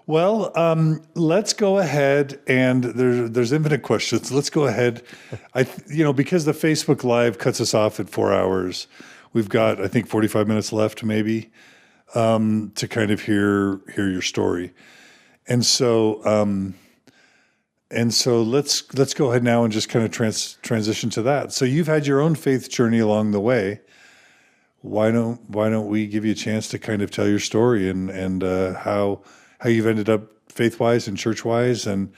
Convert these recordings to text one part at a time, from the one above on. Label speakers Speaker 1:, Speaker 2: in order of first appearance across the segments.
Speaker 1: Well, let's go ahead, and there's infinite questions. Let's go ahead. Because the Facebook Live cuts us off at 4 hours, we've got, I think, 45 minutes left, maybe, to kind of hear your story. And so let's go ahead now and just kind of transition to that. So you've had your own faith journey along the way. Why don't we give you a chance to kind of tell your story and how you've ended up faith-wise and church-wise and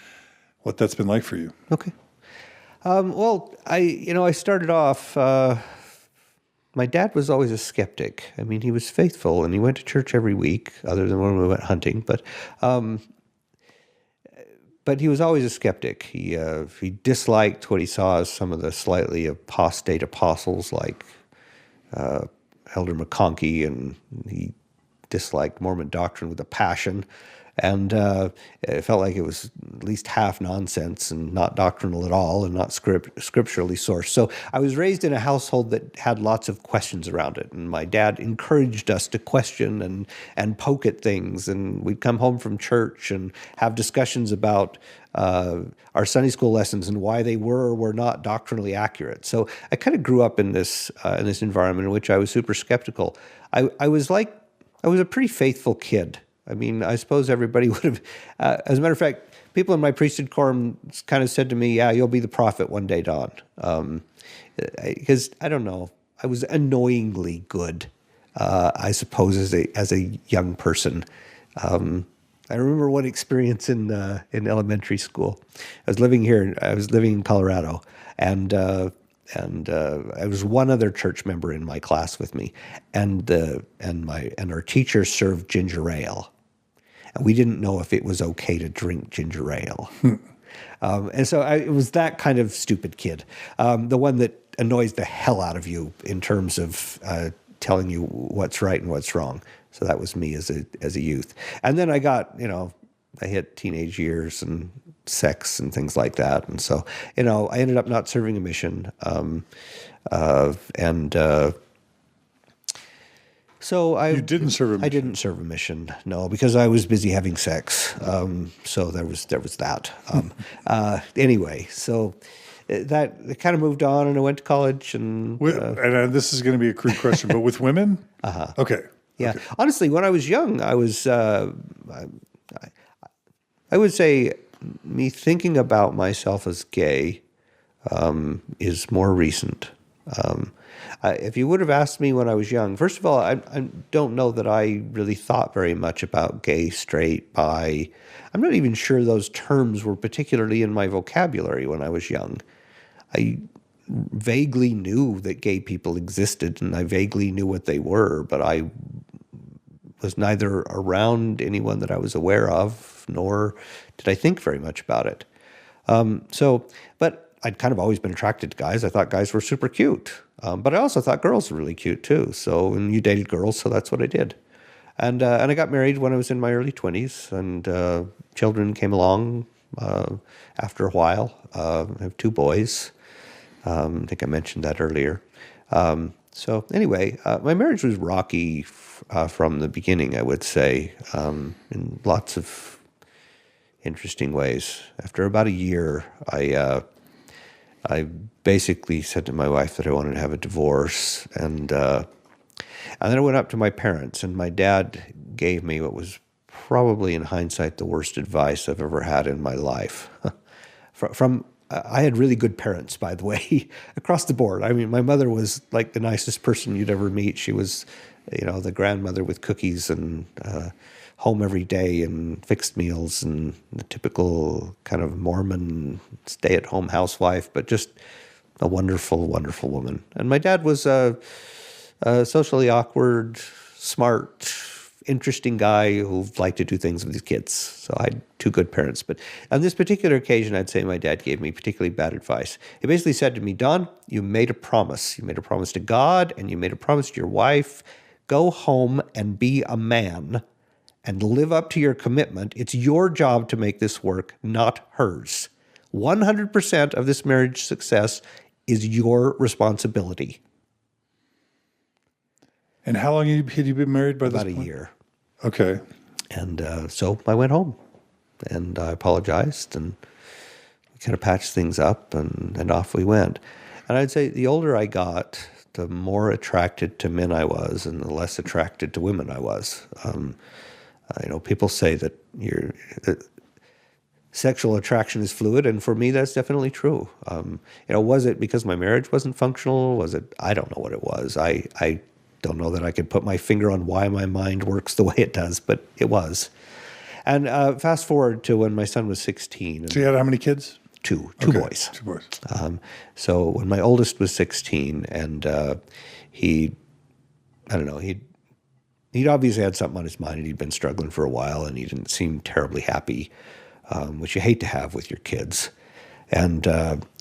Speaker 1: what that's been like for you?
Speaker 2: Okay. Well, I started off, my dad was always a skeptic. I mean, he was faithful and he went to church every week, other than when we went hunting, but he was always a skeptic. He disliked what he saw as some of the slightly apostate apostles like Elder McConkie, and he disliked Mormon doctrine with a passion. And it felt like it was at least half nonsense and not doctrinal at all and not scripturally sourced. So I was raised in a household that had lots of questions around it. And my dad encouraged us to question and poke at things. And we'd come home from church and have discussions about our Sunday school lessons and why they were or were not doctrinally accurate. So I kind of grew up in this environment in which I was super skeptical. I was a pretty faithful kid. I mean, I suppose everybody would have, as a matter of fact, people in my priesthood quorum kind of said to me, yeah, you'll be the prophet one day, Don. Because, I don't know, I was annoyingly good, I suppose, as a young person. I remember one experience in elementary school. I was living in Colorado, and I was one other church member in my class with me, and our teacher served ginger ale. And we didn't know if it was okay to drink ginger ale. And so it was that kind of stupid kid, the one that annoys the hell out of you in terms of telling you what's right and what's wrong. So that was me as a youth. And then I hit teenage years and sex and things like that. And so, I ended up not serving a mission. So
Speaker 1: you didn't serve a mission?
Speaker 2: I didn't serve a mission, no, because I was busy having sex. So there was that. Anyway, so that it kind of moved on, and I went to college. And
Speaker 1: this is going to be a crude question, but with women?
Speaker 2: Uh-huh.
Speaker 1: Okay.
Speaker 2: Yeah.
Speaker 1: Okay.
Speaker 2: Honestly, when I was young, I was, I would say me thinking about myself as gay is more recent. If you would have asked me when I was young, first of all, I don't know that I really thought very much about gay, straight, bi. I'm not even sure those terms were particularly in my vocabulary when I was young. I vaguely knew that gay people existed, and I vaguely knew what they were, but I was neither around anyone that I was aware of, nor did I think very much about it. But I'd kind of always been attracted to guys. I thought guys were super cute. But I also thought girls were really cute too. And you dated girls, so that's what I did. And I got married when I was in my early 20s, and children came along after a while. I have 2 boys. I think I mentioned that earlier. So anyway, my marriage was rocky from the beginning, I would say, in lots of interesting ways. After about a year, I basically said to my wife that I wanted to have a divorce, and then I went up to my parents, and my dad gave me what was probably, in hindsight, the worst advice I've ever had in my life. I had really good parents, by the way, across the board. I mean, my mother was like the nicest person you'd ever meet. She was, the grandmother with cookies and home every day and fixed meals and the typical kind of Mormon stay-at-home housewife, but just a wonderful, wonderful woman. And my dad was a socially awkward, smart, interesting guy who liked to do things with his kids. So I had 2 good parents. But on this particular occasion, I'd say my dad gave me particularly bad advice. He basically said to me, Don, you made a promise. You made a promise to God, and you made a promise to your wife. Go home and be a man and live up to your commitment. It's your job to make this work, not hers. 100% of this marriage success is your responsibility.
Speaker 1: And how long had you been married by this point?
Speaker 2: About a year.
Speaker 1: Okay.
Speaker 2: And so I went home, and I apologized, and we kind of patched things up, and off we went. And I'd say the older I got, the more attracted to men I was, and the less attracted to women I was. People say that sexual attraction is fluid, and for me, that's definitely true. Was it because my marriage wasn't functional? Was it? I don't know what it was. I don't know that I could put my finger on why my mind works the way it does, but it was. And fast forward to when my son was 16.
Speaker 1: So you had how many kids?
Speaker 2: Two boys.
Speaker 1: Two boys.
Speaker 2: So when my oldest was 16, and he'd obviously had something on his mind, and he'd been struggling for a while, and he didn't seem terribly happy, which you hate to have with your kids. And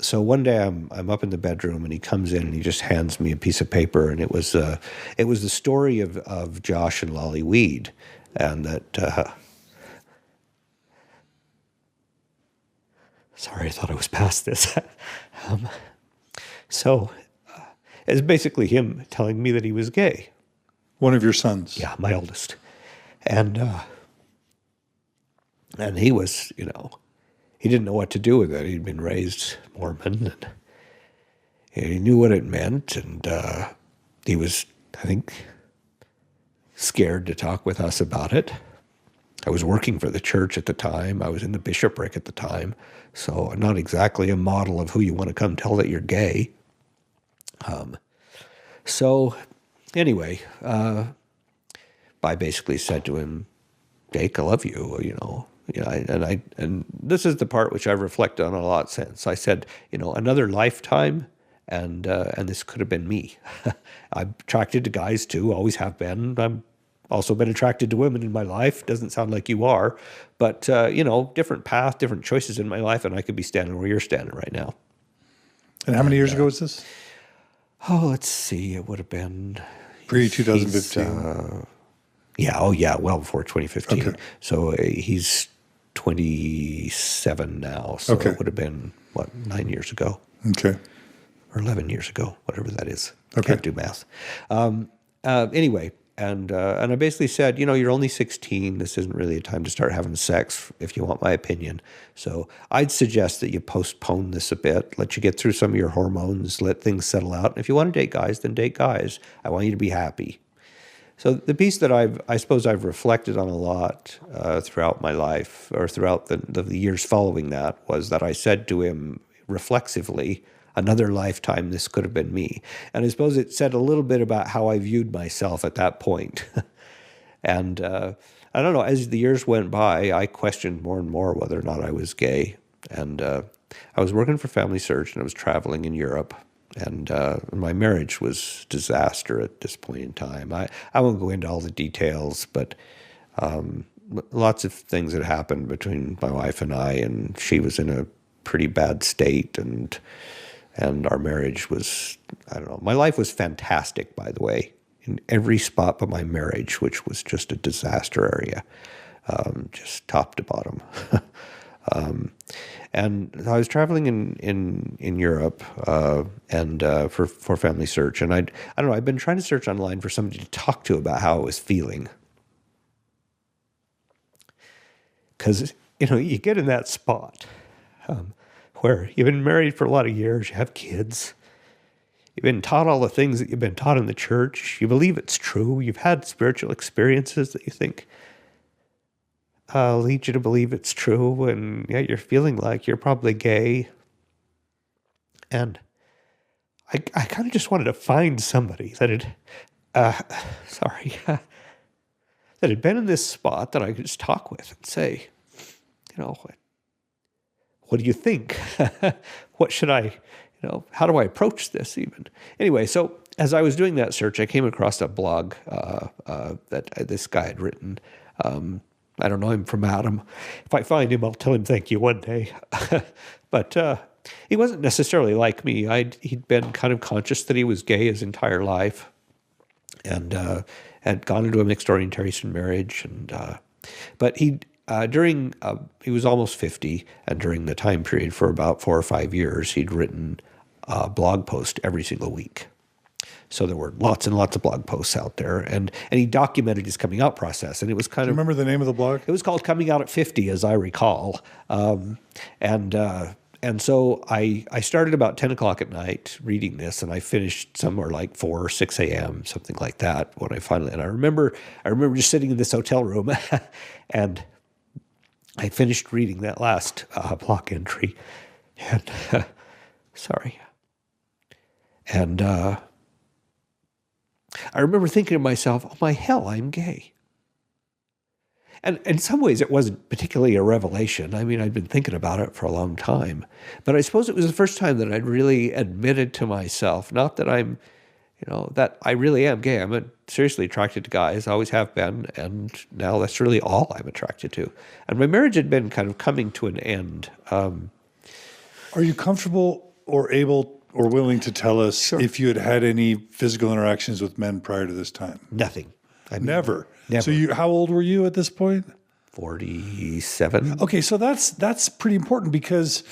Speaker 2: so one day I'm up in the bedroom, and he comes in and he just hands me a piece of paper, and it was the story of Josh and Lolly Weed, and that. Sorry, I thought I was past this. It's basically him telling me that he was gay.
Speaker 1: One of your sons?
Speaker 2: Yeah, my oldest. And he was, he didn't know what to do with it. He'd been raised Mormon, and he knew what it meant, and he was, I think, scared to talk with us about it. I was working for the church at the time. I was in the bishopric at the time. So not exactly a model of who you want to come tell that you're gay. Anyway, I basically said to him, Jake, I love you, and this is the part which I've reflected on a lot since. I said, another lifetime, and this could have been me. I'm attracted to guys too, always have been. I'm also been attracted to women in my life. Doesn't sound like you are, but different path, different choices in my life, and I could be standing where you're standing right now.
Speaker 1: And how many years ago was this?
Speaker 2: Oh, let's see. It would have been
Speaker 1: pre-2015.
Speaker 2: Well before 2015. Okay. So he's 27 now. So it would have been 9 years ago.
Speaker 1: Okay.
Speaker 2: Or 11 years ago, whatever that is.
Speaker 1: Okay.
Speaker 2: Can't do math. Anyway. And I basically said, you're only 16. This isn't really a time to start having sex, if you want my opinion. So I'd suggest that you postpone this a bit, let you get through some of your hormones, let things settle out. And if you want to date guys, then date guys. I want you to be happy. So the piece that I suppose I've reflected on a lot throughout my life, or throughout the years following that, was that I said to him reflexively, another lifetime, this could have been me. And I suppose it said a little bit about how I viewed myself at that point. And I don't know, as the years went by, I questioned more and more whether or not I was gay. And I was working for FamilySearch, and I was traveling in Europe. And my marriage was disaster at this point in time. I won't go into all the details, but lots of things had happened between my wife and I, and she was in a pretty bad state, and our marriage was, I don't know. My life was fantastic, by the way, in every spot but my marriage, which was just a disaster area, just top to bottom. And I was traveling in Europe and for FamilySearch, and I don't know. I've been trying to search online for somebody to talk to about how I was feeling, because you get in that spot. Where you've been married for a lot of years, you have kids, you've been taught all the things that you've been taught in the church, you believe it's true, you've had spiritual experiences that you think lead you to believe it's true, and yet you're feeling like you're probably gay. And I kind of just wanted to find somebody that had been in this spot that I could just talk with and say, what do you think? What should I, how do I approach this even? Anyway, so as I was doing that search, I came across a blog that this guy had written. I don't know him from Adam. If I find him, I'll tell him thank you one day. But he wasn't necessarily like me. He'd been kind of conscious that he was gay his entire life, and had gone into a mixed orientation marriage. But he was almost 50, and during the time period for about 4 or 5 years, he'd written a blog post every single week. So there were lots and lots of blog posts out there, and he documented his coming out process, and it was kind
Speaker 1: Do you remember the name of the blog?
Speaker 2: It was called Coming Out at 50, as I recall, and so I started about 10 o'clock at night reading this, and I finished somewhere like 4 or 6 a.m., something like that, when I finally, and I remember just sitting in this hotel room, and I finished reading that last block entry, and sorry, and I remember thinking to myself, oh my hell, I'm gay. And in some ways, it wasn't particularly a revelation. I mean, I'd been thinking about it for a long time. But I suppose it was the first time that I'd really admitted to myself, not that I'm, that I really am gay. I'm seriously attracted to guys, always have been, and now that's really all I'm attracted to. And my marriage had been kind of coming to an end.
Speaker 1: Are you comfortable or able or willing to tell us if you had any physical interactions with men prior to this time?
Speaker 2: Nothing.
Speaker 1: Never.
Speaker 2: Never.
Speaker 1: So how old were you at this point?
Speaker 2: 47.
Speaker 1: Okay, so that's pretty important, because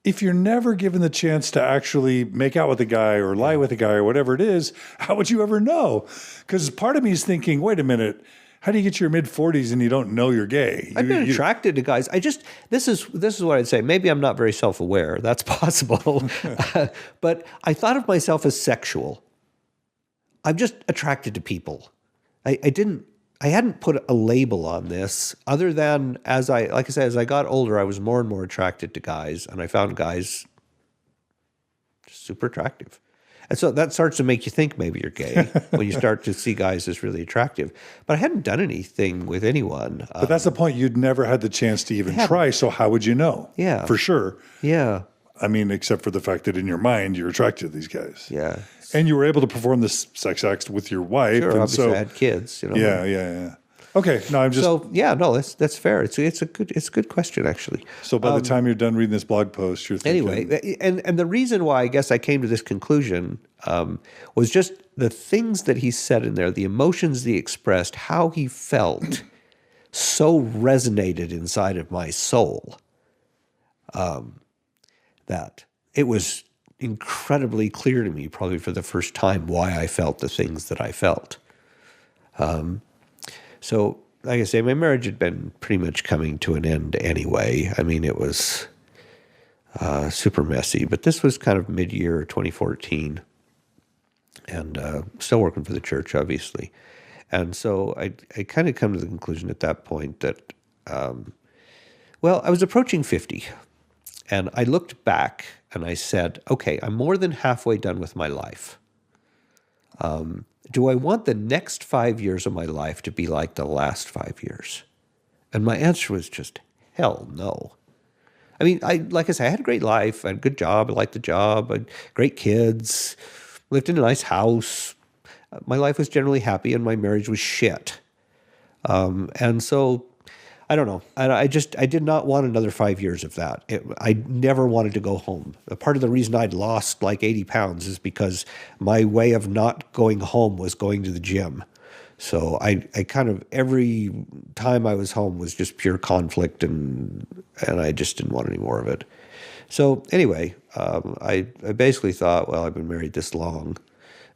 Speaker 1: if you're never given the chance to actually make out with a guy or lie with a guy or whatever it is, how would you ever know? Because part of me is thinking, wait a minute, how do you get to your mid-40s and you don't know you're gay?
Speaker 2: I've been attracted to guys. This is what I'd say. Maybe I'm not very self-aware. That's possible. But I thought of myself as sexual. I'm just attracted to people. I hadn't put a label on this, other than as I got older, I was more and more attracted to guys, and I found guys super attractive. And so that starts to make you think maybe you're gay when you start to see guys as really attractive. But I hadn't done anything with anyone.
Speaker 1: But that's the point. You'd never had the chance to even try, so how would you know?
Speaker 2: Yeah.
Speaker 1: For sure.
Speaker 2: Yeah.
Speaker 1: I mean, except for the fact that in your mind, you're attracted to these guys.
Speaker 2: Yeah.
Speaker 1: And you were able to perform this sex act with your wife.
Speaker 2: Sure,
Speaker 1: and
Speaker 2: obviously I had kids.
Speaker 1: Yeah. Okay, no, I'm just...
Speaker 2: So, yeah, no, that's fair. It's a good question, actually.
Speaker 1: So by the time you're done reading this blog post, you're thinking...
Speaker 2: Anyway, and the reason why I guess I came to this conclusion was just the things that he said in there, the emotions he expressed, how he felt so resonated inside of my soul that it was incredibly clear to me, probably for the first time, why I felt the things that I felt. So, like I say, my marriage had been pretty much coming to an end anyway. I mean, it was super messy, but this was kind of mid-year 2014, and still working for the church, obviously. And so I kind of come to the conclusion at that point that, I was approaching 50, and I looked back and I said, okay, I'm more than halfway done with my life. Do I want the next 5 years of my life to be like the last 5 years? And my answer was just, hell no. I mean, like I said, I had a great life. I had a good job. I liked the job. I had great kids. Lived in a nice house. My life was generally happy, and my marriage was shit. And so, I don't know. I did not want another 5 years of that. I never wanted to go home. Part of the reason I'd lost like 80 pounds is because my way of not going home was going to the gym. So I kind of, every time I was home was just pure conflict, and I just didn't want any more of it. So anyway, I basically thought, well, I've been married this long.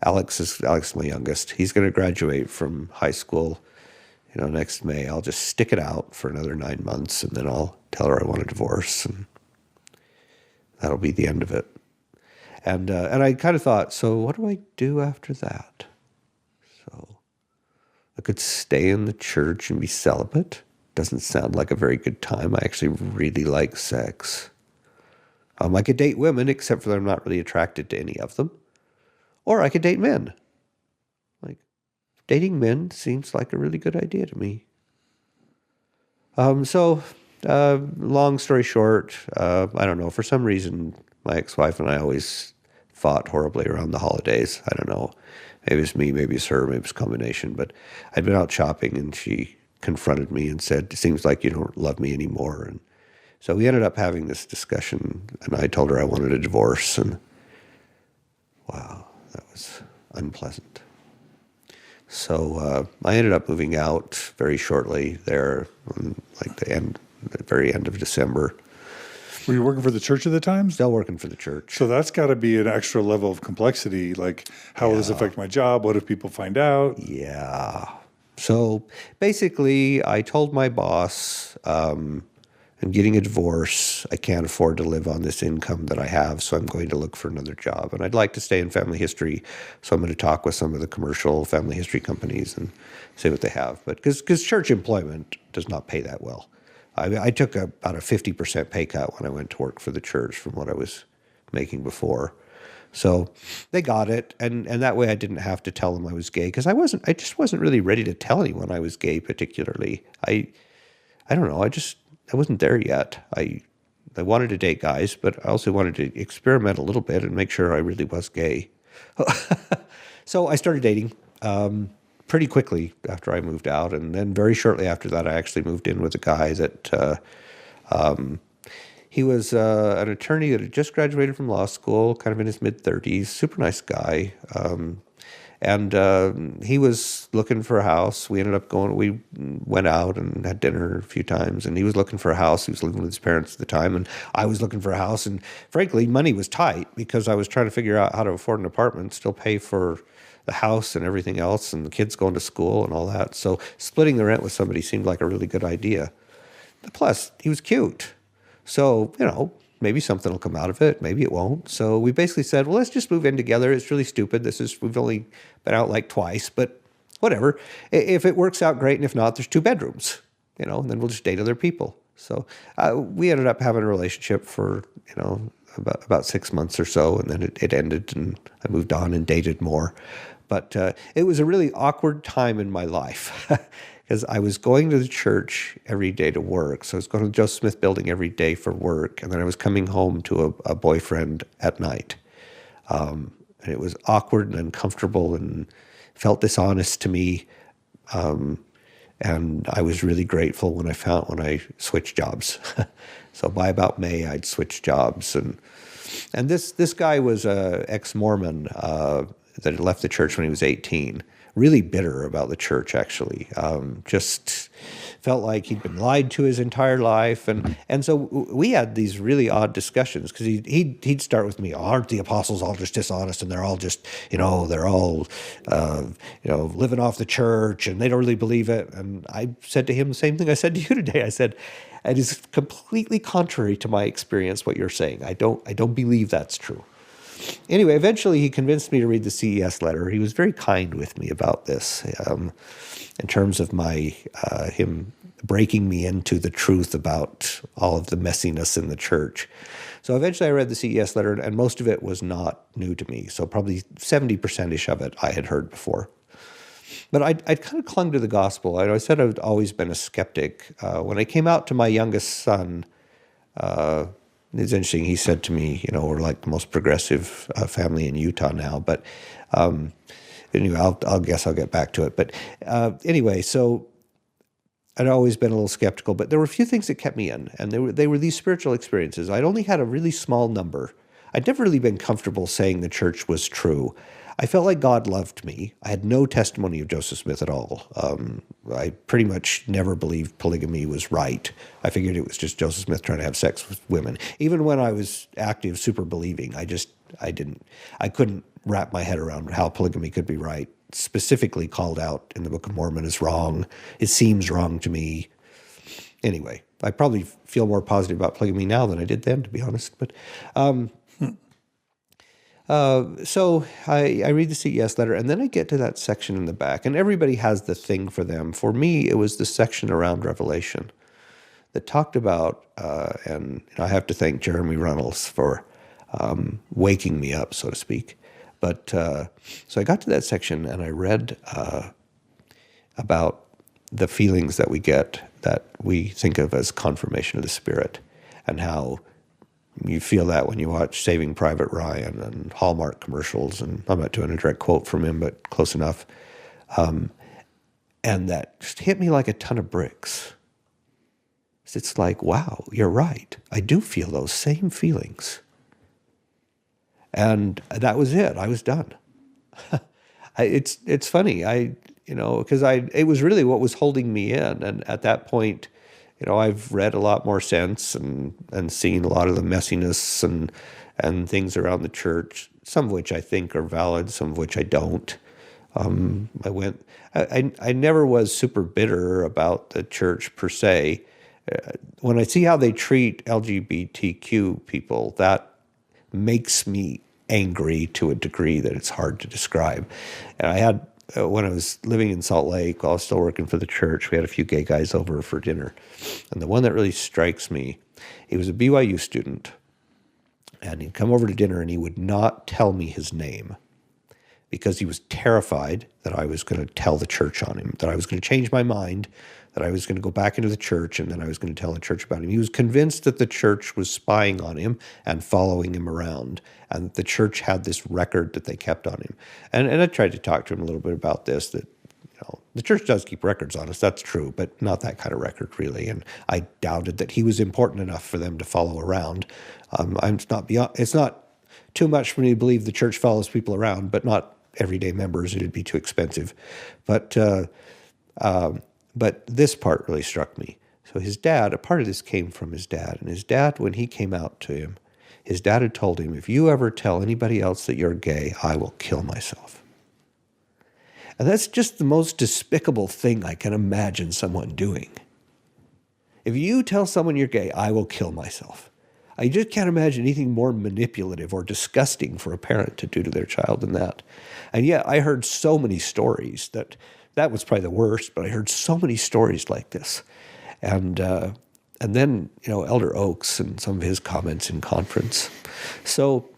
Speaker 2: Alex is my youngest. He's going to graduate from high school next May. I'll just stick it out for another 9 months, and then I'll tell her I want a divorce, and that'll be the end of it. And I kind of thought, so what do I do after that? So I could stay in the church and be celibate. Doesn't sound like a very good time. I actually really like sex. I could date women, except for that I'm not really attracted to any of them. Or I could date men. Dating men seems like a really good idea to me. Long story short, I don't know. For some reason, my ex-wife and I always fought horribly around the holidays. I don't know. Maybe it's me, maybe it's her, maybe it's a combination. But I'd been out shopping, and she confronted me and said, "It seems like you don't love me anymore." And so we ended up having this discussion, and I told her I wanted a divorce. And wow, that was unpleasant. So I ended up moving out very shortly there, like the very end of December.
Speaker 1: Were you working for the church at the time?
Speaker 2: Still working for the church.
Speaker 1: So that's got to be an extra level of complexity. Like, how will this affect my job? What if people find out?
Speaker 2: Yeah. So basically, I told my boss, I'm getting a divorce. I can't afford to live on this income that I have, so I'm going to look for another job. And I'd like to stay in family history, so I'm going to talk with some of the commercial family history companies and see what they have. But because church employment does not pay that well. I took about a 50% pay cut when I went to work for the church from what I was making before. So they got it, and that way I didn't have to tell them I was gay, because I just wasn't really ready to tell anyone I was gay particularly. I don't know, I wasn't there yet. I wanted to date guys, but I also wanted to experiment a little bit and make sure I really was gay. So I started dating pretty quickly after I moved out, and then very shortly after that, I actually moved in with a guy that he was an attorney that had just graduated from law school, kind of in his mid-30s, super nice guy. And he was looking for a house. We went out and had dinner a few times, and he was looking for a house. He was living with his parents at the time, and I was looking for a house. And frankly, money was tight because I was trying to figure out how to afford an apartment, still pay for the house and everything else, and the kids going to school and all that. So splitting the rent with somebody seemed like a really good idea. Plus, he was cute. So, maybe something will come out of it. Maybe it won't. So we basically said, well, let's just move in together. It's really stupid. We've only been out like twice, but whatever. If it works out, great. And if not, there's 2 bedrooms, and then we'll just date other people. So we ended up having a relationship for, about 6 months or so. And then it ended, and I moved on and dated more. But it was a really awkward time in my life because I was going to the church every day to work. So I was going to the Joseph Smith building every day for work. And then I was coming home to a boyfriend at night. And it was awkward and uncomfortable and felt dishonest to me. And I was really grateful when I switched jobs. So by about May, I'd switched jobs. And this guy was a ex-Mormon that had left the church when he was 18. Really bitter about the church, actually. Just felt like he'd been lied to his entire life. And so we had these really odd discussions because he'd start with me, aren't the apostles all just dishonest, and they're all just, they're all, living off the church, and they don't really believe it. And I said to him the same thing I said to you today. I said, it is completely contrary to my experience what you're saying. I don't believe that's true. Anyway, eventually he convinced me to read the CES letter. He was very kind with me about this in terms of him breaking me into the truth about all of the messiness in the church. So eventually I read the CES letter, and most of it was not new to me. So probably 70%-ish of it I had heard before. But I'd kind of clung to the gospel. I said I'd always been a skeptic. When I came out to my youngest son, it's interesting. He said to me, we're like the most progressive family in Utah now. But anyway, I'll guess I'll get back to it. But anyway, so I'd always been a little skeptical. But there were a few things that kept me in, and they were these spiritual experiences. I'd only had a really small number. I'd never really been comfortable saying the church was true. I felt like God loved me. I had no testimony of Joseph Smith at all. I pretty much never believed polygamy was right. I figured it was just Joseph Smith trying to have sex with women. Even when I was active, super believing, I couldn't wrap my head around how polygamy could be right. Specifically called out in the Book of Mormon as wrong. It seems wrong to me. Anyway, I probably feel more positive about polygamy now than I did then, to be honest. But so I read the CES letter, and then I get to that section in the back, and everybody has the thing for them. For me, it was the section around Revelation that talked about, and I have to thank Jeremy Runnels for waking me up, so to speak. But so I got to that section, and I read about the feelings that we get that we think of as confirmation of the Spirit, and how you feel that when you watch Saving Private Ryan and Hallmark commercials, and I'm not doing a direct quote from him, but close enough. And that just hit me like a ton of bricks. It's like, wow, you're right. I do feel those same feelings. And that was it. I was done. It's funny. Because it was really what was holding me in. And at that point, I've read a lot more sense and seen a lot of the messiness and things around the church, some of which I think are valid, some of which I don't. I never was super bitter about the church per se. When I see how they treat LGBTQ people, that makes me angry to a degree that it's hard to describe. And I had, when I was living in Salt Lake, while I was still working for the church, we had a few gay guys over for dinner. And the one that really strikes me, he was a BYU student, and he'd come over to dinner and he would not tell me his name because he was terrified that I was going to tell the church on him, that I was going to change my mind, that I was going to go back into the church, and then I was going to tell the church about him. He was convinced that the church was spying on him and following him around, and that the church had this record that they kept on him. And I tried to talk to him a little bit about this, that the church does keep records on us, that's true, but not that kind of record, really. And I doubted that he was important enough for them to follow around. It's not too much for me to believe the church follows people around, but not everyday members. It'd be too expensive. But this part really struck me. So his dad, a part of this came from his dad. And his dad, when he came out to him, his dad had told him, if you ever tell anybody else that you're gay, I will kill myself. And that's just the most despicable thing I can imagine someone doing. If you tell someone you're gay, I will kill myself. I just can't imagine anything more manipulative or disgusting for a parent to do to their child than that. And yet I heard so many stories that was probably the worst, but I heard so many stories like this. And then, Elder Oaks and some of his comments in conference. So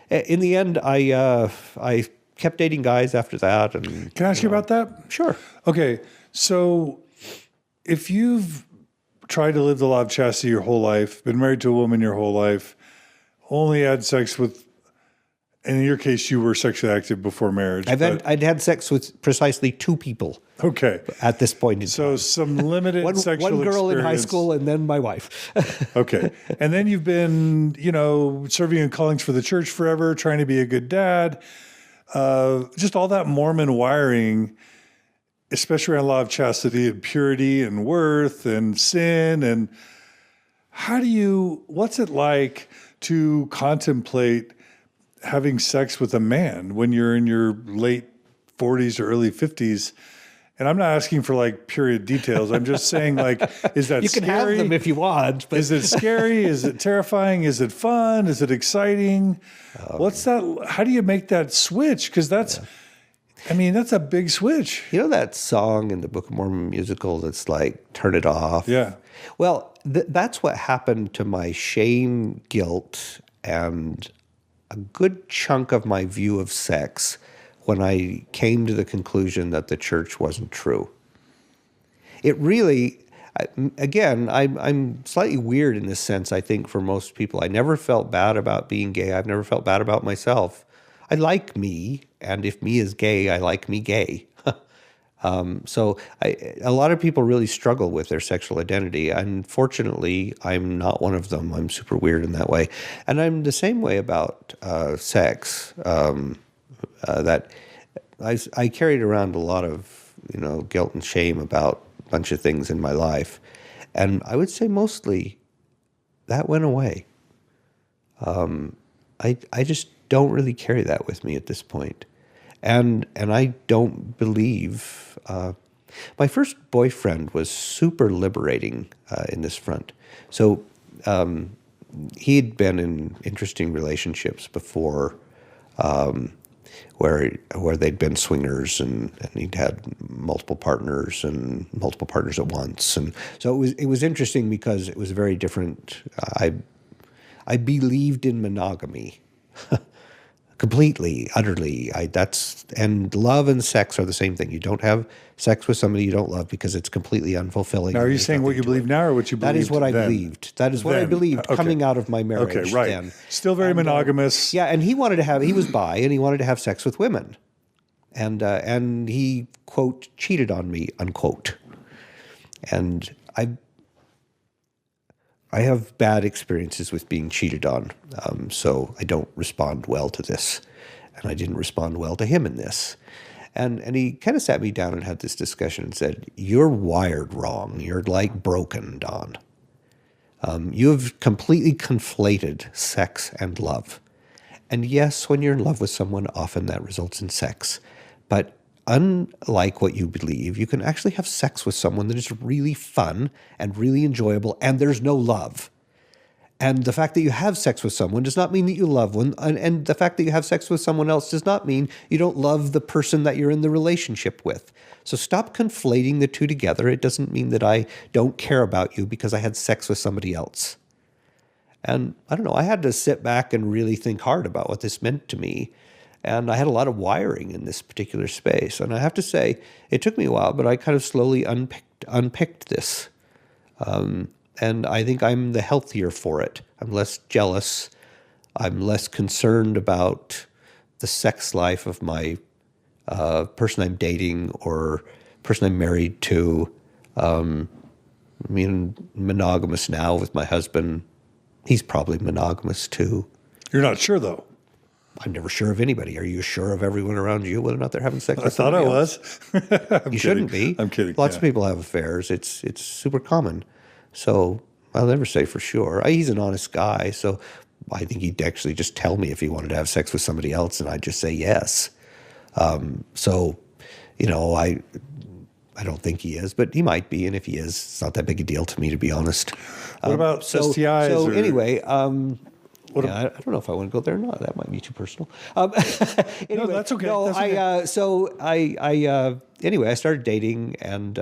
Speaker 2: in the end, I kept dating guys after that. And
Speaker 1: Can I ask you about that?
Speaker 2: Sure.
Speaker 1: Okay, so if you've tried to live the law of chastity your whole life, been married to a woman your whole life, only had sex with, and in your case, you were sexually active before marriage.
Speaker 2: I'd had sex with precisely 2 people.
Speaker 1: Okay.
Speaker 2: At this point in time.
Speaker 1: So some limited sexual
Speaker 2: one girl
Speaker 1: experience.
Speaker 2: in high school and then my wife.
Speaker 1: Okay. And then you've been, serving in callings for the church forever, trying to be a good dad. Just all that Mormon wiring, especially around law of chastity and purity and worth and sin. And what's it like to contemplate having sex with a man when you're in your late 40s or early 50s? And I'm not asking for period details. I'm just saying is that
Speaker 2: you can
Speaker 1: scary?
Speaker 2: have them if you want. But
Speaker 1: Is it scary? Is it terrifying? Is it fun? Is it exciting? What's that? How do you make that switch? Because that's a big switch.
Speaker 2: You know that song in the Book of Mormon musical that's turn it off?
Speaker 1: Yeah.
Speaker 2: Well, that's what happened to my shame, guilt, and a good chunk of my view of sex when I came to the conclusion that the church wasn't true. It really, again, I'm slightly weird in this sense, I think, for most people. I never felt bad about being gay. I've never felt bad about myself. I like me, and if me is gay, I like me gay. So a lot of people really struggle with their sexual identity. Unfortunately, I'm not one of them. I'm super weird in that way. And I'm the same way about sex. That I carried around a lot of, guilt and shame about a bunch of things in my life. And I would say mostly that went away. I just don't really carry that with me at this point. And I don't believe, my first boyfriend was super liberating in this front. So he'd been in interesting relationships before, where they'd been swingers and he'd had multiple partners at once. And so it was interesting because it was very different. I believed in monogamy. Completely, utterly. And love and sex are the same thing. You don't have sex with somebody you don't love because it's completely unfulfilling.
Speaker 1: Now, are you saying what you believe now or what you believed then?
Speaker 2: That is what I believed. That is what I believed coming out of my marriage.
Speaker 1: Okay, right.
Speaker 2: Then.
Speaker 1: Still very monogamous.
Speaker 2: Yeah, and he was bi and he wanted to have sex with women. And he, quote, cheated on me, unquote. And I have bad experiences with being cheated on, so I don't respond well to this. And I didn't respond well to him in this. And he kind of sat me down and had this discussion and said, "You're wired wrong. You're like broken, Don. You have completely conflated sex and love. And yes, when you're in love with someone, often that results in sex. But unlike what you believe, you can actually have sex with someone that is really fun and really enjoyable, and there's no love. And the fact that you have sex with someone does not mean that you love one. And the fact that you have sex with someone else does not mean you don't love the person that you're in the relationship with. So stop conflating the two together. It doesn't mean that I don't care about you because I had sex with somebody else." And I don't know, I had to sit back and really think hard about what this meant to me. And I had a lot of wiring in this particular space. And I have to say, it took me a while, but I kind of slowly unpicked this. And I think I'm the healthier for it. I'm less jealous. I'm less concerned about the sex life of my person I'm dating or person I'm married to. I mean, monogamous now with my husband. He's probably monogamous too.
Speaker 1: You're not sure, though.
Speaker 2: I'm never sure of anybody. Are you sure of everyone around you, whether or not they're having sex?
Speaker 1: I thought I was.
Speaker 2: You shouldn't be.
Speaker 1: I'm kidding.
Speaker 2: Lots of people have affairs. It's super common. So I'll never say for sure. He's an honest guy, so I think he'd actually just tell me if he wanted to have sex with somebody else, and I'd just say yes. So, you know, I don't think he is, but he might be, and if he is, it's not that big a deal to me, to be honest.
Speaker 1: What about STIs?
Speaker 2: So anyway, I
Speaker 1: What
Speaker 2: don't know if I want to go there or not. That might be too personal. Anyway,
Speaker 1: No, that's okay.
Speaker 2: No,
Speaker 1: That's okay.
Speaker 2: Anyway, I started dating, and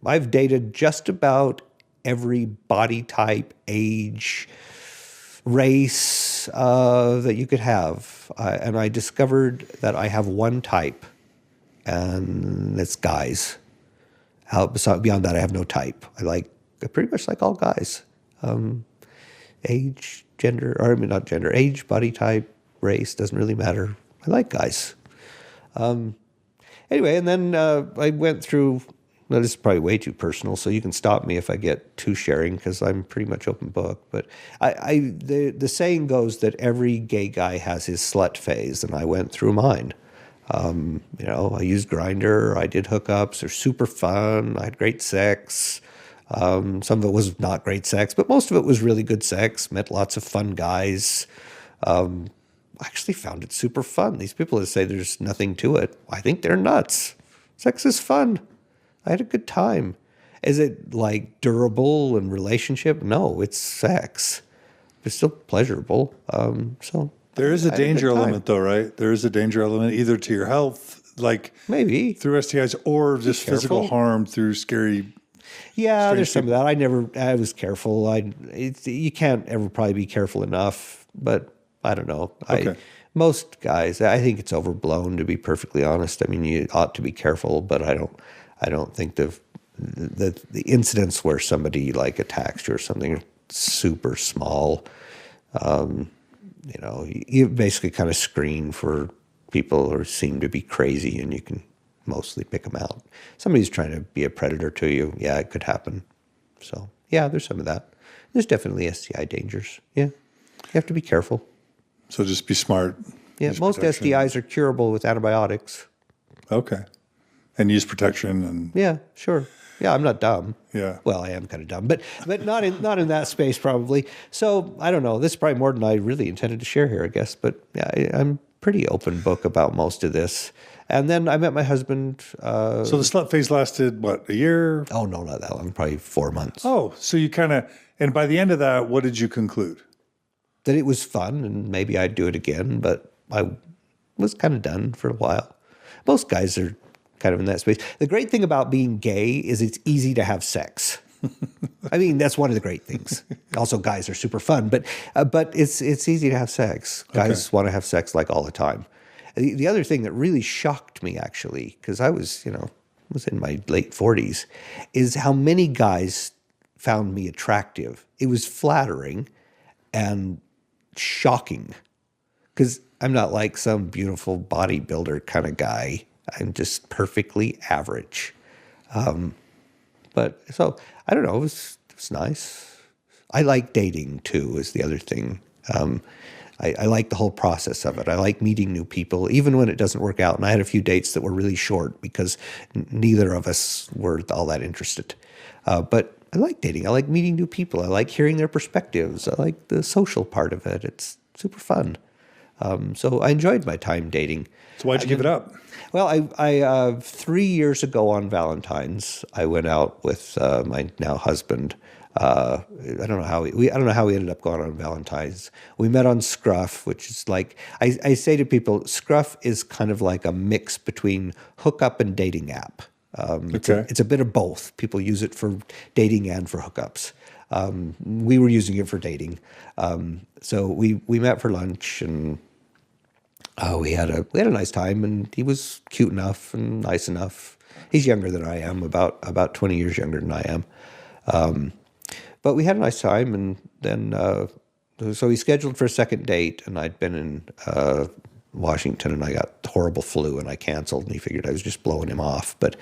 Speaker 2: I've dated just about every body type, age, race that you could have. And I discovered that I have one type, and it's guys. Beyond that, I have no type. I pretty much like all guys. Age, gender, or I mean not gender, age, body type, race, doesn't really matter. I like guys. Anyway, and then I went through, now this is probably way too personal, so you can stop me if I get too sharing because I'm pretty much open book. But the saying goes that every gay guy has his slut phase, and I went through mine. You know, I used Grindr, I did hookups, they're super fun, I had great sex. Some of it was not great sex, but most of it was really good sex, met lots of fun guys. I actually found it super fun. These people that say there's nothing to it, I think they're nuts. Sex is fun. I had a good time. Is it like durable and relationship? No, it's sex. It's still pleasurable. So
Speaker 1: There is a
Speaker 2: I had
Speaker 1: danger
Speaker 2: good time.
Speaker 1: element, though, right? There is a danger element either to your health, like
Speaker 2: Maybe.
Speaker 1: through STIs, or just physical
Speaker 2: careful.
Speaker 1: harm through scary.
Speaker 2: Yeah, there's some of that. I was careful. You can't ever probably be careful enough, but I don't know.
Speaker 1: Okay.
Speaker 2: Most guys, I think it's overblown, to be perfectly honest. I mean, you ought to be careful, but I don't think the incidents where somebody like attacks you or something are super small. You know, you basically kind of screen for people who seem to be crazy, and you can mostly pick them out. Somebody's trying to be a predator to you. Yeah, it could happen. So, yeah, there's some of that. There's definitely STI dangers. Yeah, you have to be careful.
Speaker 1: So just be smart.
Speaker 2: Yeah,
Speaker 1: Use
Speaker 2: most
Speaker 1: protection.
Speaker 2: STIs are curable with antibiotics.
Speaker 1: Okay. And use protection and
Speaker 2: Yeah, sure. Yeah, I'm not dumb.
Speaker 1: yeah.
Speaker 2: Well, I am kind of dumb, but not in that space probably. So I don't know. This is probably more than I really intended to share here, I guess. But yeah, I'm pretty open book about most of this. And then I met my husband.
Speaker 1: So the slut phase lasted what, a year?
Speaker 2: Oh no, not that long. Probably 4 months.
Speaker 1: Oh, so you kind of, and by the end of that, what did you conclude?
Speaker 2: That it was fun, and maybe I'd do it again. But I was kind of done for a while. Most guys are kind of in that space. The great thing about being gay is it's easy to have sex. I mean, that's one of the great things. Also, guys are super fun, but it's easy to have sex. Guys want to have sex like all the time. The other thing that really shocked me, actually, because I was in my late 40s, is how many guys found me attractive. It was flattering and shocking, because I'm not like some beautiful bodybuilder kind of guy. I'm just perfectly average. But so, I don't know, it was nice. I like dating too, is the other thing. I like the whole process of it. I like meeting new people, even when it doesn't work out. And I had a few dates that were really short because neither of us were all that interested. But I like dating. I like meeting new people. I like hearing their perspectives. I like the social part of it. It's super fun. So I enjoyed my time dating.
Speaker 1: So why'd you give it up?
Speaker 2: Well, I 3 years ago on Valentine's, I went out with my now husband. I don't know how we ended up going on Valentine's. We met on Scruff, which is like I say to people, Scruff is kind of like a mix between hookup and dating app. It's a bit of both. People use it for dating and for hookups. We were using it for dating. So we met for lunch, and we had a nice time, and he was cute enough and nice enough. He's younger than I am, about 20 years younger than I am. But we had a nice time, and then so we scheduled for a second date, and I'd been in Washington, and I got horrible flu, and I canceled, and he figured I was just blowing him off. But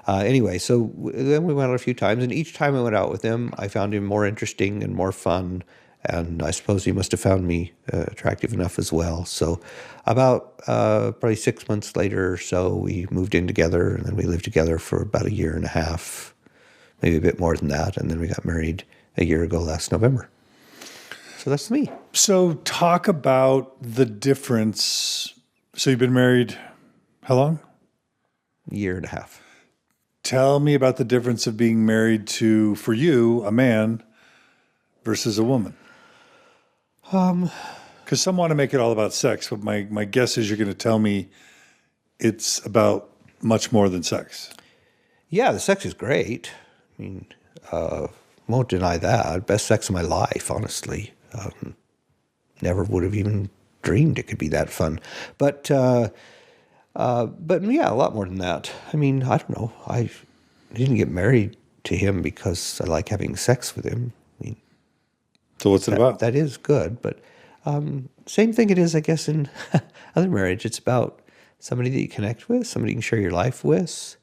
Speaker 2: anyway, so then we went out a few times, and each time I went out with him, I found him more interesting and more fun, and I suppose he must have found me attractive enough as well. So about probably 6 months later or so, we moved in together, and then we lived together for about 1.5 years, maybe a bit more than that, and then we got married a year ago last November. So that's me.
Speaker 1: So talk about the difference. So you've been married how long?
Speaker 2: 1.5 years.
Speaker 1: Tell me about the difference of being married to, for you, a man versus a woman. Because some want to make it all about sex, but my guess is you're going to tell me it's about much more than sex.
Speaker 2: Yeah, the sex is great. I mean, won't deny that. Best sex of my life, honestly. Never would have even dreamed it could be that fun. But yeah, a lot more than that. I mean, I don't know. I didn't get married to him because I like having sex with him. I mean,
Speaker 1: so what's it about?
Speaker 2: That is good, but same thing it is, I guess, in other marriage. It's about somebody that you connect with, somebody you can share your life with.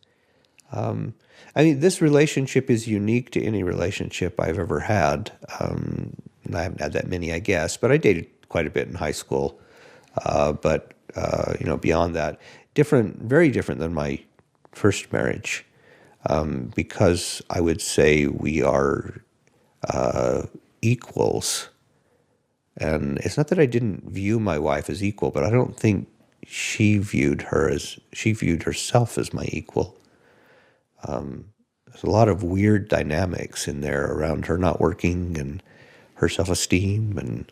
Speaker 2: I mean, this relationship is unique to any relationship I've ever had. And I haven't had that many, I guess, but I dated quite a bit in high school. But beyond that, very different than my first marriage, because I would say we are equals. And it's not that I didn't view my wife as equal, but I don't think she viewed herself as my equal. There's a lot of weird dynamics in there around her not working and her self-esteem, and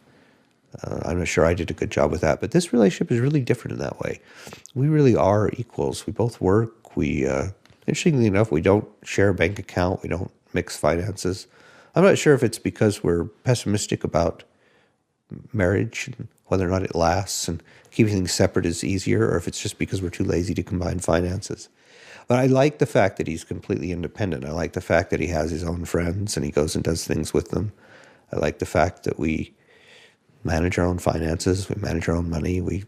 Speaker 2: I'm not sure I did a good job with that. But this relationship is really different in that way. We really are equals. We both work. Interestingly enough, we don't share a bank account. We don't mix finances. I'm not sure if it's because we're pessimistic about marriage and whether or not it lasts, and keeping things separate is easier, or if it's just because we're too lazy to combine finances. But I like the fact that he's completely independent. I like the fact that he has his own friends and he goes and does things with them. I like the fact that we manage our own finances, we manage our own money, we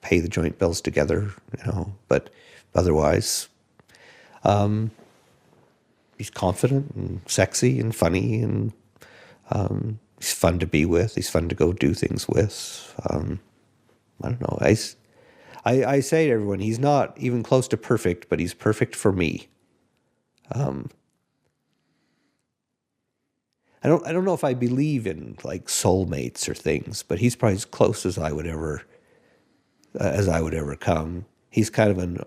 Speaker 2: pay the joint bills together, but otherwise, he's confident and sexy and funny, and he's fun to be with. He's fun to go do things with. I don't know. I say to everyone, he's not even close to perfect, but he's perfect for me. I don't know if I believe in like soulmates or things, but he's probably as close as I would ever come. He's kind of an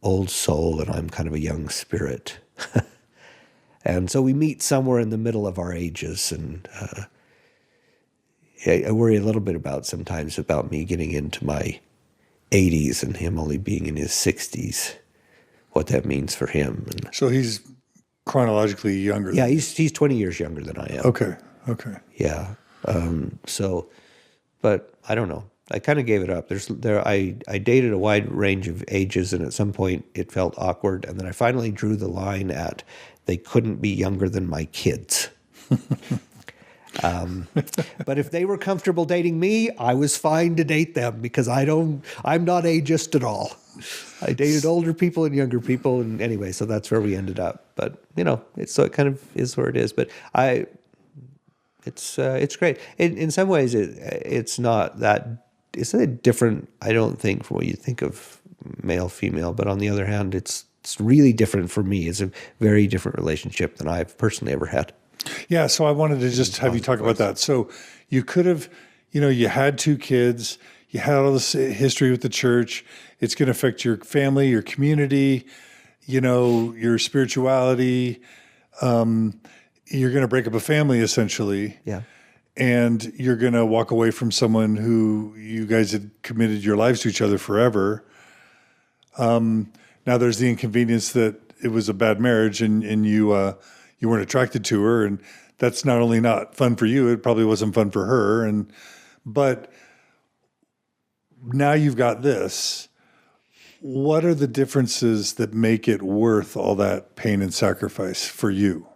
Speaker 2: old soul, and I'm kind of a young spirit. And so we meet somewhere in the middle of our ages, and I worry a little bit sometimes about me getting into my 80s and him only being in his 60s, what that means for him. And
Speaker 1: so he's chronologically younger.
Speaker 2: Yeah, he's 20 years younger than I am.
Speaker 1: Okay.
Speaker 2: Yeah. But I don't know. I kind of gave it up. I dated a wide range of ages, and at some point it felt awkward, and then I finally drew the line at they couldn't be younger than my kids. But if they were comfortable dating me, I was fine to date them, because I'm not ageist at all. I dated older people and younger people, and anyway, so that's where we ended up. But it kind of is where it is. But It's great. In some ways, it's not different. I don't think from what you think of male female, but on the other hand, it's really different for me. It's a very different relationship than I've personally ever had.
Speaker 1: Yeah, so I wanted to just have you talk about that. So you could have, you had 2 kids, you had all this history with the church. It's going to affect your family, your community, your spirituality. You're going to break up a family essentially.
Speaker 2: Yeah.
Speaker 1: And you're going to walk away from someone who you guys had committed your lives to each other forever. Now there's the inconvenience that it was a bad marriage and you weren't attracted to her, and that's not only not fun for you, it probably wasn't fun for her. But now you've got this. What are the differences that make it worth all that pain and sacrifice for you?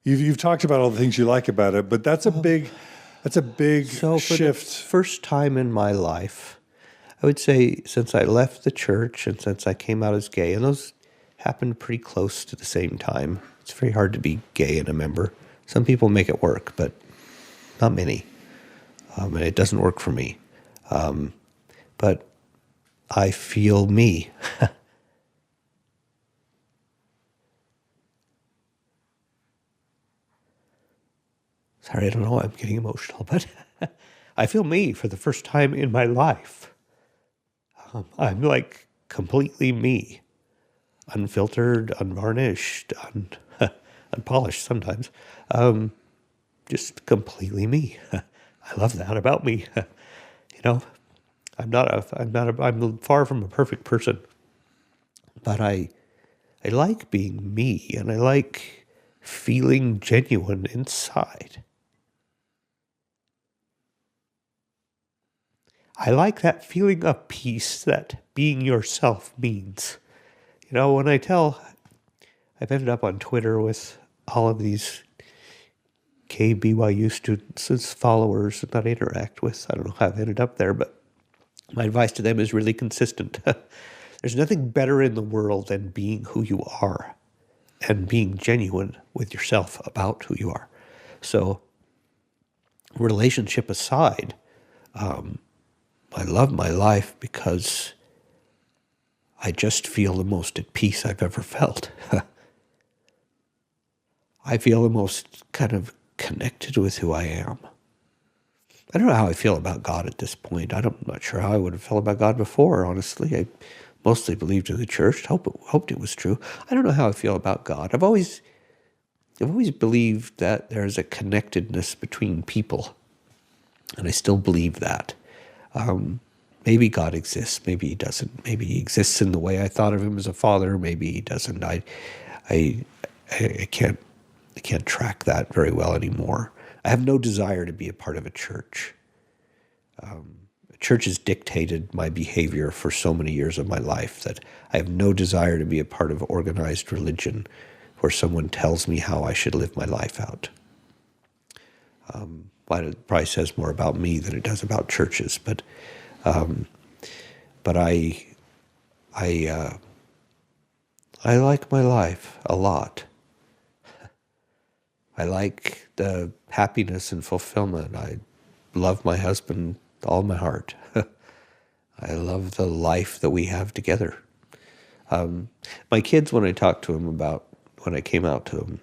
Speaker 1: You've talked about all the things you like about it, but that's a big
Speaker 2: So for
Speaker 1: shift.
Speaker 2: the first time in my life, I would say since I left the church and since I came out as gay, and those happened pretty close to the same time. It's very hard to be gay and a member. Some people make it work, but not many. And it doesn't work for me. But I feel me. Sorry, I don't know why I'm getting emotional, but I feel me for the first time in my life. I'm like completely me. Unfiltered, unvarnished, unpolished sometimes. Just completely me. I love that about me. I'm far from a perfect person, but I like being me, and I like feeling genuine inside. I like that feeling of peace that being yourself means. When I've ended up on Twitter with all of these KBYU students as followers that I interact with. I don't know how I've ended up there, but my advice to them is really consistent. There's nothing better in the world than being who you are and being genuine with yourself about who you are. So, relationship aside, I love my life because I just feel the most at peace I've ever felt. I feel the most kind of connected with who I am. I don't know how I feel about God at this point. I'm not sure how I would have felt about God before, honestly. I mostly believed in the church, hoped it was true. I don't know how I feel about God. I've always believed that there's a connectedness between people, and I still believe that. Maybe God exists, maybe he doesn't. Maybe he exists in the way I thought of him as a father, maybe he doesn't. I can't track that very well anymore. I have no desire to be a part of a church. A church has dictated my behavior for so many years of my life that I have no desire to be a part of organized religion where someone tells me how I should live my life out. It probably says more about me than it does about churches, but I like my life a lot. I like the happiness and fulfillment. I love my husband with all my heart. I love the life that we have together. My kids, when I talked to them about when I came out to them,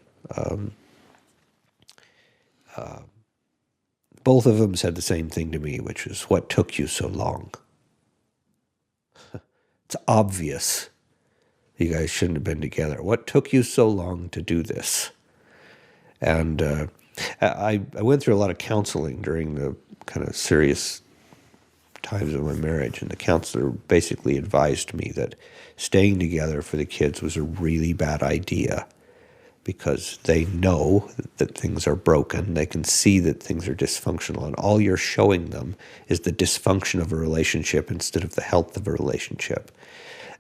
Speaker 2: both of them said the same thing to me, which is, "What took you so long?" It's obvious you guys shouldn't have been together. What took you so long to do this? And I went through a lot of counseling during the kind of serious times of my marriage, and the counselor basically advised me that staying together for the kids was a really bad idea because they know that things are broken. They can see that things are dysfunctional, and all you're showing them is the dysfunction of a relationship instead of the health of a relationship.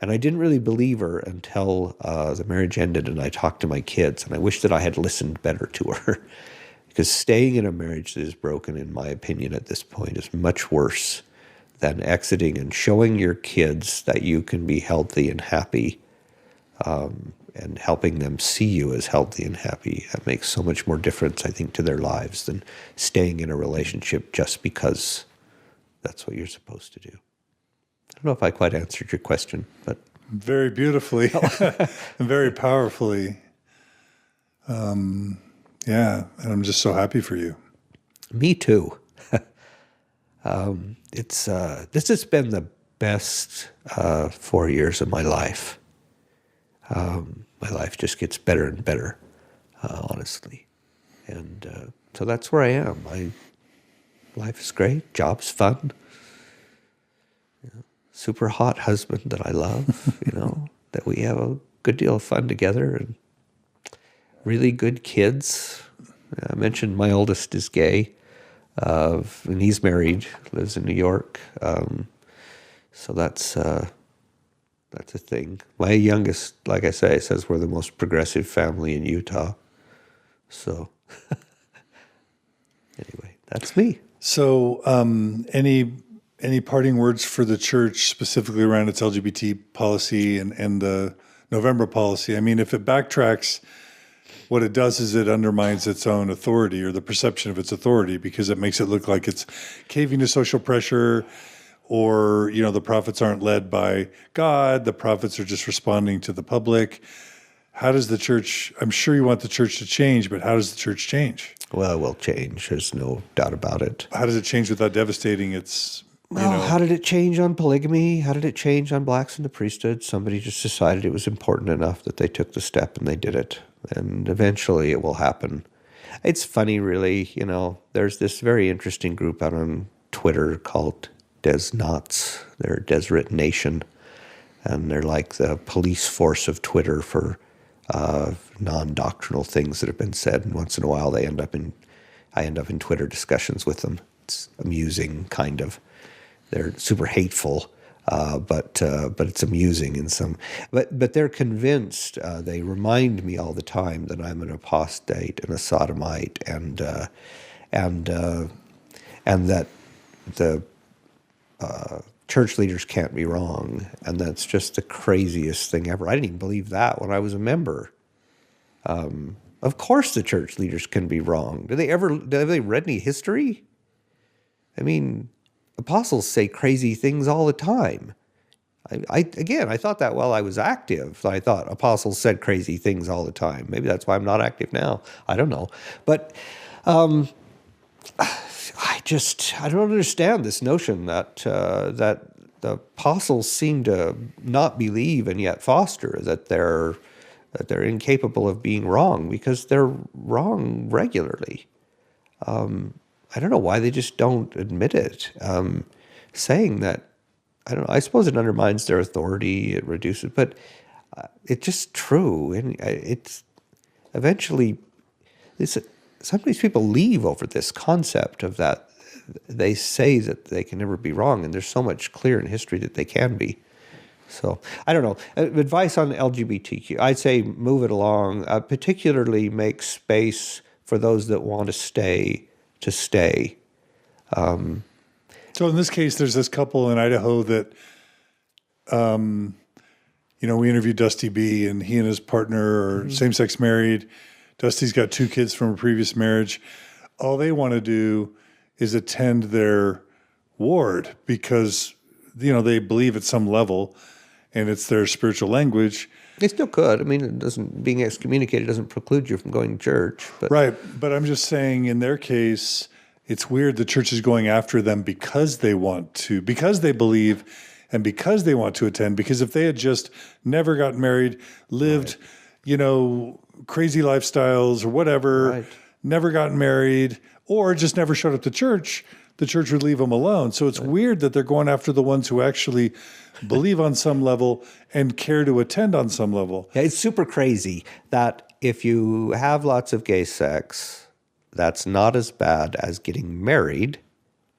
Speaker 2: And I didn't really believe her until the marriage ended and I talked to my kids, and I wish that I had listened better to her because staying in a marriage that is broken, in my opinion at this point, is much worse than exiting and showing your kids that you can be healthy and happy and helping them see you as healthy and happy. That makes so much more difference, I think, to their lives than staying in a relationship just because that's what you're supposed to do. I don't know if I quite answered your question, but
Speaker 1: very beautifully and very powerfully. Yeah, and I'm just so happy for you.
Speaker 2: Me too. This has been the best 4 years of my life. My life just gets better and better, honestly. And so that's where I am. Life is great. Job's fun. Super hot husband that I love, that we have a good deal of fun together, and really good kids. I mentioned my oldest is gay, and he's married, lives in New York. So that's a thing. My youngest, like I say, says we're the most progressive family in Utah. So anyway, that's me.
Speaker 1: So any parting words for the church specifically around its LGBT policy and the November policy? I mean, if it backtracks, what it does is it undermines its own authority or the perception of its authority, because it makes it look like it's caving to social pressure, or, the prophets aren't led by God. The prophets are just responding to the public. How does the church, I'm sure you want the church to change, but how does the church change?
Speaker 2: Well, it will change. There's no doubt about it.
Speaker 1: How does it change without devastating its,
Speaker 2: How did it change on polygamy? How did it change on blacks in the priesthood? Somebody just decided it was important enough that they took the step and they did it. And eventually it will happen. It's funny, really. There's this very interesting group out on Twitter called Deznats. They're a Deseret Nation. And they're like the police force of Twitter for non-doctrinal things that have been said. And once in a while I end up in Twitter discussions with them. It's amusing, kind of. They're super hateful, but it's amusing in some. But they're convinced. They remind me all the time that I'm an apostate and a sodomite, and that the church leaders can't be wrong, and that's just the craziest thing ever. I didn't even believe that when I was a member. Of course, the church leaders can be wrong. Have they read any history? I mean, apostles say crazy things all the time. I thought that while I was active. I thought apostles said crazy things all the time. Maybe that's why I'm not active now. I don't know. But I don't understand this notion that the apostles seem to not believe and yet foster that they're incapable of being wrong, because they're wrong regularly. I don't know why they just don't admit it. Saying that, I don't know, I suppose it undermines their authority, it reduces, but it's just true. And it's eventually, sometimes people leave over this concept of that. They say that they can never be wrong, and there's so much clear in history that they can be. So, I don't know. Advice on LGBTQ, I'd say move it along, particularly make space for those that want to stay.
Speaker 1: So in this case, there's this couple in Idaho that, we interviewed Dusty B, and he and his partner are same-sex married. Dusty's got 2 kids from a previous marriage. All they want to do is attend their ward because, they believe at some level, and it's their spiritual language.
Speaker 2: They still could. I mean, being excommunicated doesn't preclude you from going to church. But.
Speaker 1: Right. But I'm just saying, in their case, it's weird the church is going after them because they want to, because they believe, and because they want to attend. Because if they had just never gotten married, lived, crazy lifestyles or whatever, never gotten married, or just never showed up to church, the church would leave them alone. So it's weird that they're going after the ones who actually believe on some level and care to attend on some level.
Speaker 2: Yeah, it's super crazy that if you have lots of gay sex, that's not as bad as getting married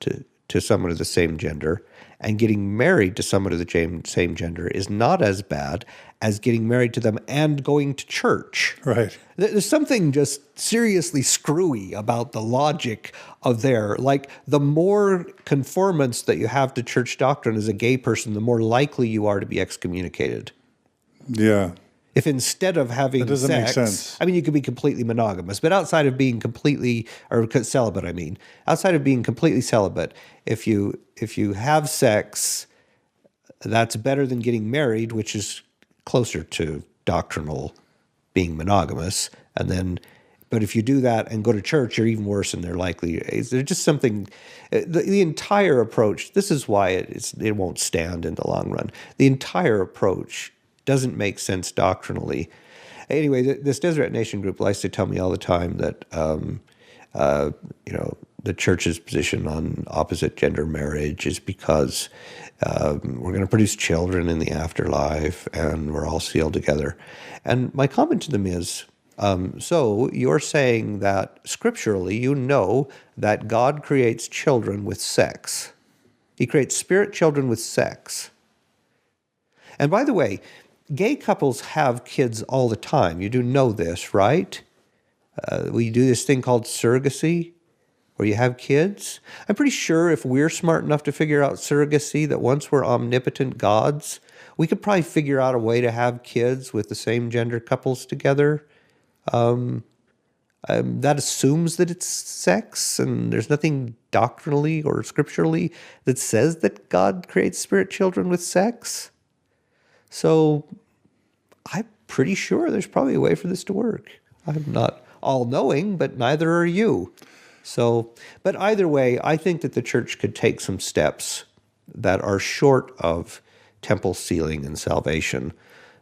Speaker 2: to someone of the same gender, and getting married to someone of the same gender is not as bad as getting married to them and going to church.
Speaker 1: Right.
Speaker 2: There's something just seriously screwy about the logic of like the more conformance that you have to church doctrine as a gay person, the more likely you are to be excommunicated.
Speaker 1: Yeah.
Speaker 2: If instead of having
Speaker 1: doesn't make
Speaker 2: sex,
Speaker 1: sense.
Speaker 2: I mean, you could be completely monogamous, but outside of being completely, or celibate, I mean, outside of being completely celibate, if you have sex, that's better than getting married, which is closer to doctrinal being monogamous. And then, but if you do that and go to church, you're even worse, and they're likely. There's just something. The entire approach. This is why it won't stand in the long run. The entire approach doesn't make sense doctrinally. Anyway, this Deseret Nation group likes to tell me all the time that the church's position on opposite gender marriage is because we're going to produce children in the afterlife and we're all sealed together. And my comment to them is, so you're saying that scripturally you know that God creates children with sex. He creates spirit children with sex. And by the way, gay couples have kids all the time. You do know this, right? We do this thing called surrogacy, where you have kids. I'm pretty sure if we're smart enough to figure out surrogacy, that once we're omnipotent gods, we could probably figure out a way to have kids with the same gender couples together. That assumes that it's sex, and there's nothing doctrinally or scripturally that says that God creates spirit children with sex. So I'm pretty sure there's probably a way for this to work. I'm not all-knowing, but neither are you. So, but either way, I think that the church could take some steps that are short of temple sealing and salvation,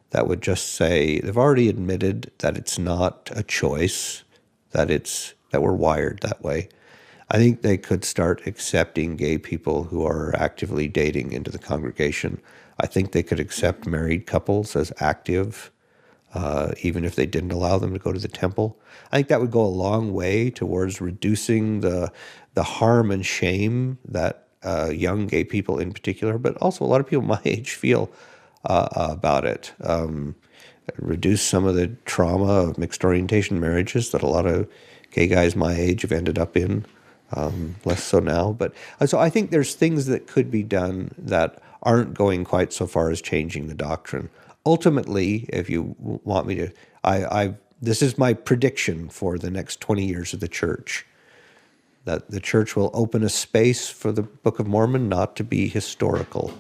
Speaker 2: that would just say they've already admitted that it's not a choice, that we're wired that way. I think they could start accepting gay people who are actively dating into the congregation. I think they could accept married couples as active, even if they didn't allow them to go to the temple. I think that would go a long way towards reducing the harm and shame that young gay people in particular, but also a lot of people my age feel about it. Reduce some of the trauma of mixed orientation marriages that a lot of gay guys my age have ended up in, less so now. But so I think there's things that could be done that aren't going quite so far as changing the doctrine. Ultimately, if you want me to, this is my prediction for the next 20 years of the church, that the church will open a space for the Book of Mormon not to be historical.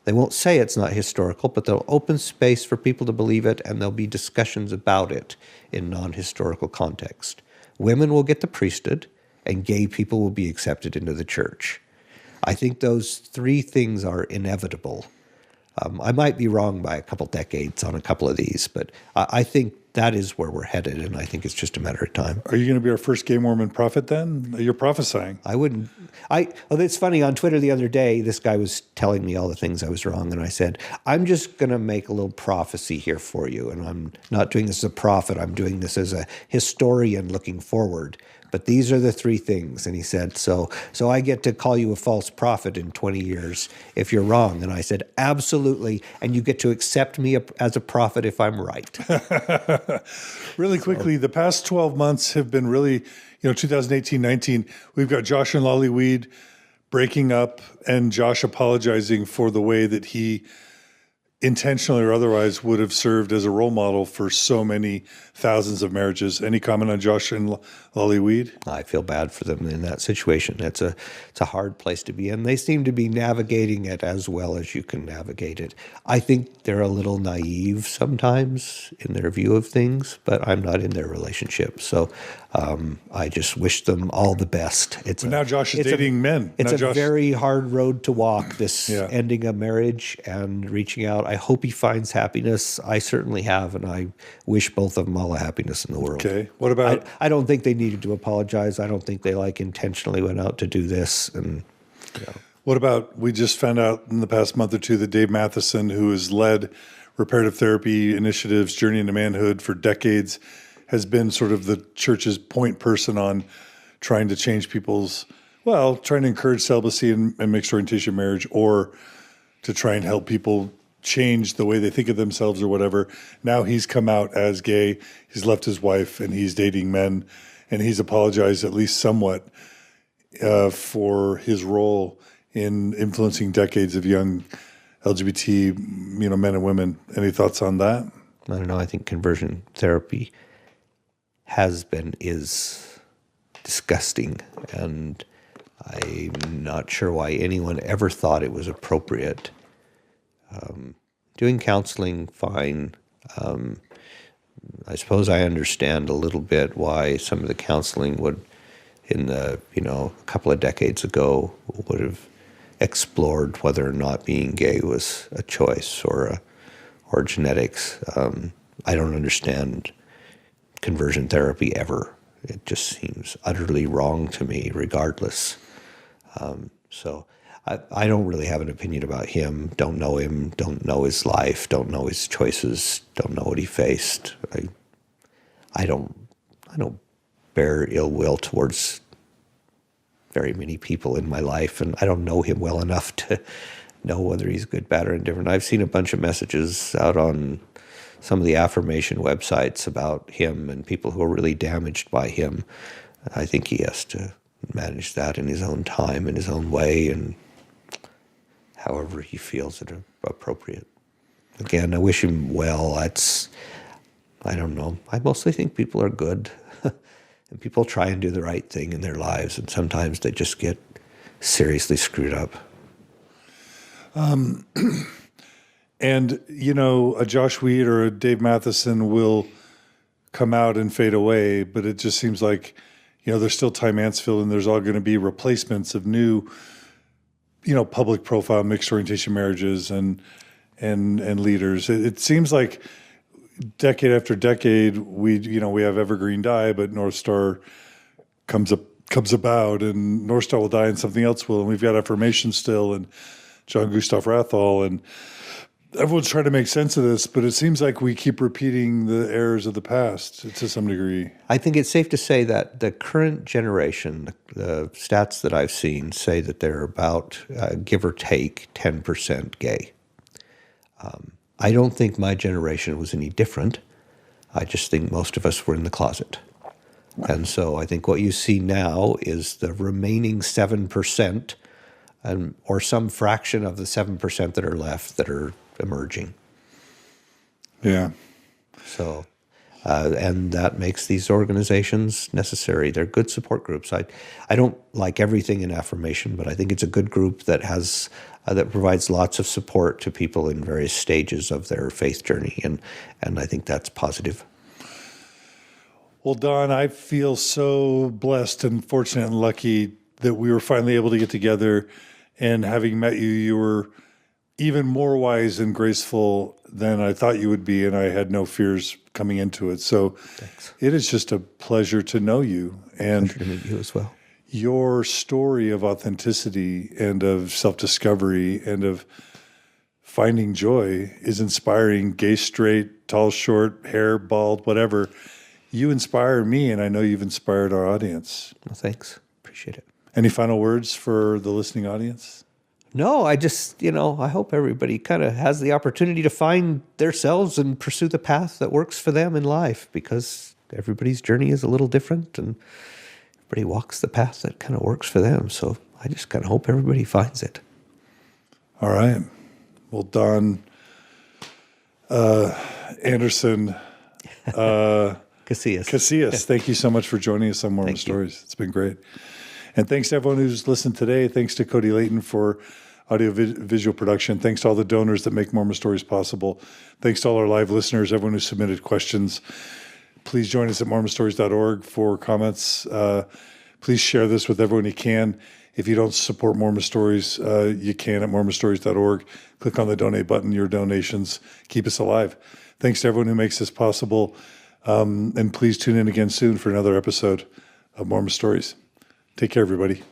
Speaker 2: They won't say it's not historical, but they'll open space for people to believe it, and there'll be discussions about it in non-historical context. Women will get the priesthood, and gay people will be accepted into the church. I think those three things are inevitable. I might be wrong by a couple decades on a couple of these, but I think that is where we're headed, and I think it's just a matter of time.
Speaker 1: Are you going to be our first gay Mormon prophet then? You're prophesying.
Speaker 2: I wouldn't. It's funny, on Twitter the other day, this guy was telling me all the things I was wrong, and I said, I'm just going to make a little prophecy here for you, and I'm not doing this as a prophet. I'm doing this as a historian looking forward. But these are the three things. And he said, so I get to call you a false prophet in 20 years if you're wrong. And I said, absolutely. And you get to accept me as a prophet if I'm right.
Speaker 1: Really quickly, the past 12 months have been really, 2018-19, we've got Josh and Lolly Weed breaking up and Josh apologizing for the way that he intentionally or otherwise would have served as a role model for so many thousands of marriages. Any comment on Josh and Lolly Weed?
Speaker 2: I feel bad for them in that situation. It's a hard place to be in. They seem to be navigating it as well as you can navigate it. I think they're a little naive sometimes in their view of things, but I'm not in their relationship. So I just wish them all the best.
Speaker 1: Now Josh is dating men.
Speaker 2: It's a very hard road to walk, this ending a marriage and reaching out. I hope he finds happiness. I certainly have, and I wish both of them all the happiness in the world.
Speaker 1: Okay. What about?
Speaker 2: I don't think they needed to apologize. I don't think they intentionally went out to do this. And
Speaker 1: What about, we just found out in the past month or two that Dave Matheson, who has led reparative therapy initiatives, Journey into Manhood for decades, has been sort of the church's point person on trying to change trying to encourage celibacy and mixed orientation marriage, or to try and help people change the way they think of themselves or whatever. Now he's come out as gay. He's left his wife and he's dating men, and he's apologized at least somewhat for his role in influencing decades of young LGBT, men and women. Any thoughts on that?
Speaker 2: I don't know. I think conversion therapy is disgusting, and I'm not sure why anyone ever thought it was appropriate. Doing counseling, fine. I suppose I understand a little bit why some of the counseling would, a couple of decades ago, would have explored whether or not being gay was a choice or genetics. I don't understand conversion therapy ever. It just seems utterly wrong to me, regardless. So I don't really have an opinion about him. Don't know him. Don't know his life. Don't know his choices. Don't know what he faced. I don't bear ill will towards very many people in my life, and I don't know him well enough to know whether he's good, bad, or indifferent. I've seen a bunch of messages out on some of the affirmation websites about him and people who are really damaged by him. I think he has to manage that in his own time, in his own way, and however he feels it appropriate. Again, I wish him well. I don't know. I mostly think people are good. And people try and do the right thing in their lives, and sometimes they just get seriously screwed up.
Speaker 1: And, a Josh Weed or a Dave Matheson will come out and fade away, but it just seems like, there's still Ty Mansfield, and there's all going to be replacements of new, public profile mixed orientation marriages and leaders. It seems like decade after decade, we have Evergreen die, but North Star comes about, and North Star will die and something else will. And we've got Affirmation still, and John Gustav Rathall, and everyone's trying to make sense of this, but it seems like we keep repeating the errors of the past to some degree.
Speaker 2: I think it's safe to say that the current generation, the stats that I've seen say that they're about, give or take, 10% gay. I don't think my generation was any different. I just think most of us were in the closet. And so I think what you see now is the remaining 7%, or some fraction of the 7% that are left that are emerging.
Speaker 1: Yeah.
Speaker 2: So, and that makes these organizations necessary. They're good support groups. I don't like everything in Affirmation, but I think it's a good group that has that provides lots of support to people in various stages of their faith journey, and I think that's positive.
Speaker 1: Well, Don, I feel so blessed and fortunate and lucky that we were finally able to get together, and having met you, you were even more wise and graceful than I thought you would be, and I had no fears coming into it. So
Speaker 2: Thanks.
Speaker 1: It is just a pleasure to know you. And
Speaker 2: Pleasure to meet you as well.
Speaker 1: Your story of authenticity and of self-discovery and of finding joy is inspiring. Gay, straight, tall, short, hair, bald, whatever. You inspire me, and I know you've inspired our audience.
Speaker 2: Well, thanks. Appreciate it.
Speaker 1: Any final words for the listening audience?
Speaker 2: No, I just, I hope everybody kind of has the opportunity to find themselves and pursue the path that works for them in life, because everybody's journey is a little different, and everybody walks the path that kind of works for them. So I just kind of hope everybody finds it.
Speaker 1: All right. Well, Don Anderson,
Speaker 2: Casias,
Speaker 1: thank you so much for joining us on Mormon Stories. It's been great. And thanks to everyone who's listened today. Thanks to Cody Layton for audio-visual production. Thanks to all the donors that make Mormon Stories possible. Thanks to all our live listeners, everyone who submitted questions. Please join us at mormonstories.org for comments. Please share this with everyone you can. If you don't support Mormon Stories, you can at mormonstories.org. Click on the donate button. Your donations keep us alive. Thanks to everyone who makes this possible. And please tune in again soon for another episode of Mormon Stories. Take care, everybody.